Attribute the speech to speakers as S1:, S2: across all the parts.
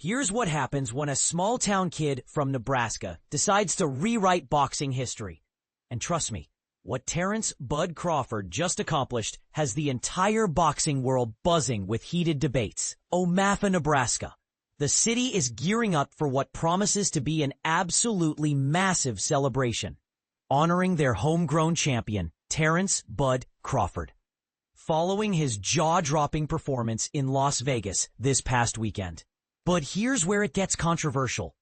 S1: Here's what happens when a small-town kid from Nebraska decides to rewrite boxing history. And trust me, what Terrence "Bud" Crawford just accomplished has the entire boxing world buzzing with heated debates. Omaha, Nebraska. The city is gearing up for what promises to be an absolutely massive celebration, honoring their homegrown champion, Terrence "Bud" Crawford, following his jaw-dropping performance in Las Vegas this past weekend. But here's where it gets controversial.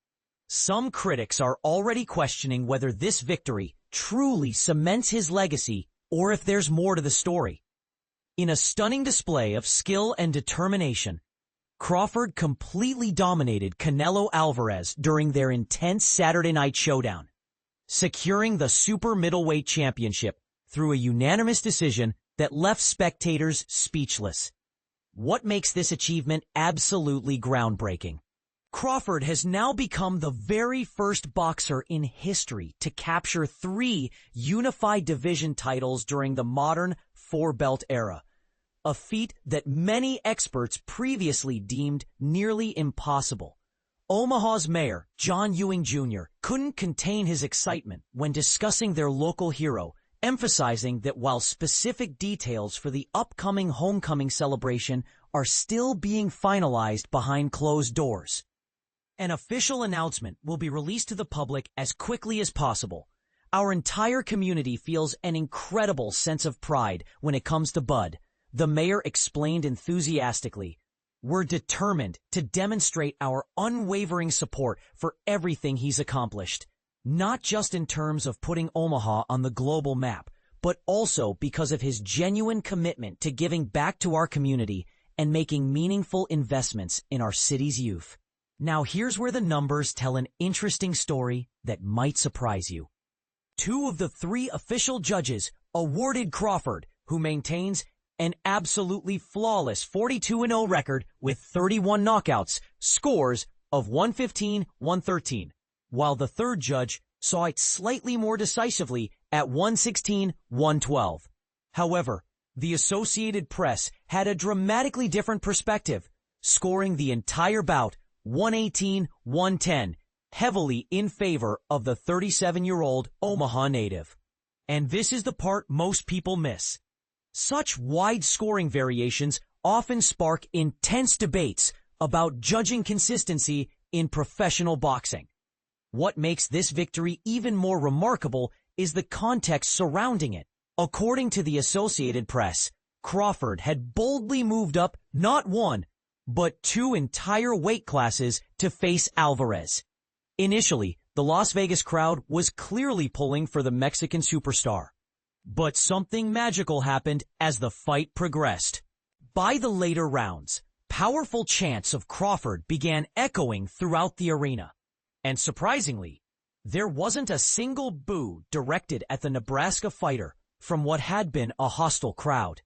S1: Some critics are already questioning whether this victory truly cements his legacy or if there's more to the story. In a stunning display of skill and determination, Crawford completely dominated Canelo Alvarez during their intense Saturday night showdown, securing the super middleweight championship through a unanimous decision that left spectators speechless. What makes this achievement absolutely groundbreaking? Crawford has now become the very first boxer in history to capture 3 unified division titles during the modern 4-belt era, a feat that many experts previously deemed nearly impossible. Omaha's mayor, John Ewing Jr., couldn't contain his excitement when discussing their local hero, emphasizing that while specific details for the upcoming homecoming celebration are still being finalized behind closed doors, an official announcement will be released to the public as quickly as possible. Our entire community feels an incredible sense of pride when it comes to Bud, the mayor explained enthusiastically. We're determined to demonstrate our unwavering support for everything he's accomplished, not just in terms of putting Omaha on the global map, but also because of his genuine commitment to giving back to our community and making meaningful investments in our city's youth. Now here's where the numbers tell an interesting story that might surprise you. 2 of the 3 official judges awarded Crawford, who maintains an absolutely flawless 42-0 record with 31 knockouts, scores of 115-113, while the 3rd judge saw it slightly more decisively at 116-112. However, the Associated Press had a dramatically different perspective, scoring the entire bout 118-110, heavily in favor of the 37-year-old Omaha native. And this is the part most people miss. Such wide scoring variations often spark intense debates about judging consistency in professional boxing. What makes this victory even more remarkable is the context surrounding it. According to the Associated Press, Crawford had boldly moved up not 1, but 2 entire weight classes to face Alvarez. Initially, the Las Vegas crowd was clearly pulling for the Mexican superstar. But something magical happened as the fight progressed. By the later rounds, powerful chants of Crawford began echoing throughout the arena. And surprisingly, there wasn't a single boo directed at the Nebraska fighter from what had been a hostile crowd.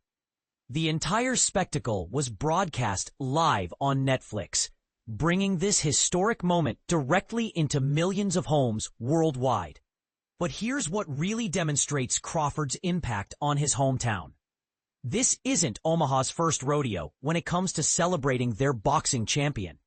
S1: The entire spectacle was broadcast live on Netflix, bringing this historic moment directly into millions of homes worldwide. But here's what really demonstrates Crawford's impact on his hometown. This isn't Omaha's first rodeo when it comes to celebrating their boxing champion.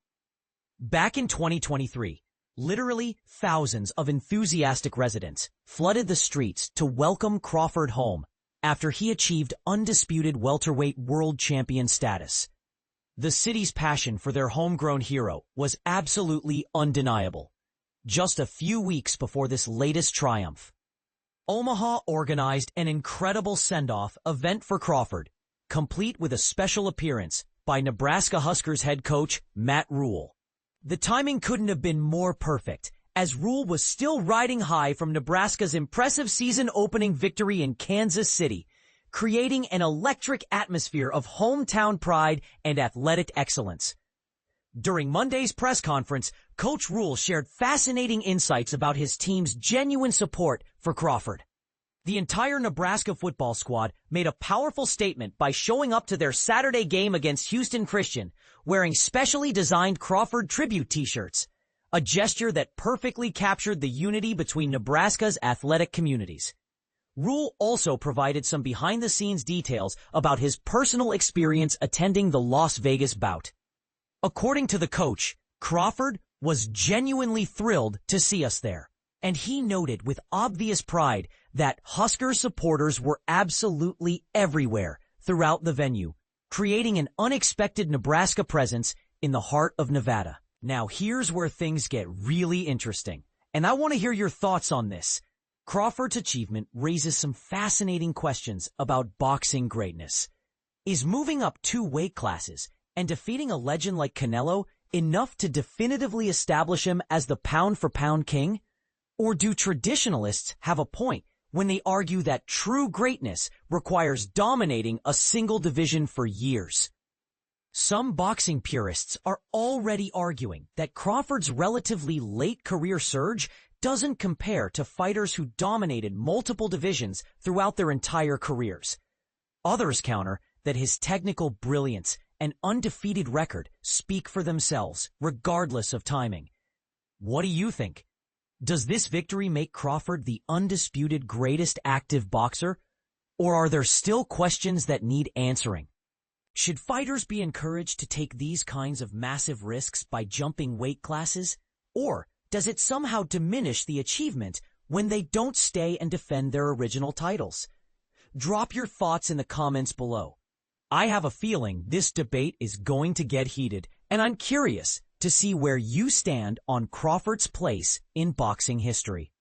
S1: Back in 2023, literally thousands of enthusiastic residents flooded the streets to welcome Crawford home after he achieved undisputed welterweight world champion status. The city's passion for their homegrown hero was absolutely undeniable. Just a few weeks before this latest triumph, Omaha organized an incredible send-off event for Crawford, complete with a special appearance by Nebraska Huskers head coach Matt Rule. The timing couldn't have been more perfect, as Rule was still riding high from Nebraska's impressive season-opening victory in Kansas City, creating an electric atmosphere of hometown pride and athletic excellence. During Monday's press conference, Coach Rule shared fascinating insights about his team's genuine support for Crawford. The entire Nebraska football squad made a powerful statement by showing up to their Saturday game against Houston Christian, wearing specially designed Crawford tribute t-shirts, a gesture that perfectly captured the unity between Nebraska's athletic communities. Rule also provided some behind-the-scenes details about his personal experience attending the Las Vegas bout. According to the coach, Crawford was genuinely thrilled to see us there, and he noted with obvious pride that Husker supporters were absolutely everywhere throughout the venue, creating an unexpected Nebraska presence in the heart of Nevada. Now here's where things get really interesting, and I want to hear your thoughts on this. Crawford's achievement raises some fascinating questions about boxing greatness. Is moving up 2 weight classes and defeating a legend like Canelo enough to definitively establish him as the pound-for-pound king? Or do traditionalists have a point when they argue that true greatness requires dominating a single division for years? Some boxing purists are already arguing that Crawford's relatively late career surge doesn't compare to fighters who dominated multiple divisions throughout their entire careers. Others counter that his technical brilliance and undefeated record speak for themselves, regardless of timing. What do you think? Does this victory make Crawford the undisputed greatest active boxer? Or are there still questions that need answering? Should fighters be encouraged to take these kinds of massive risks by jumping weight classes? Or does it somehow diminish the achievement when they don't stay and defend their original titles? Drop your thoughts in the comments below. I have a feeling this debate is going to get heated, and I'm curious to see where you stand on Crawford's place in boxing history.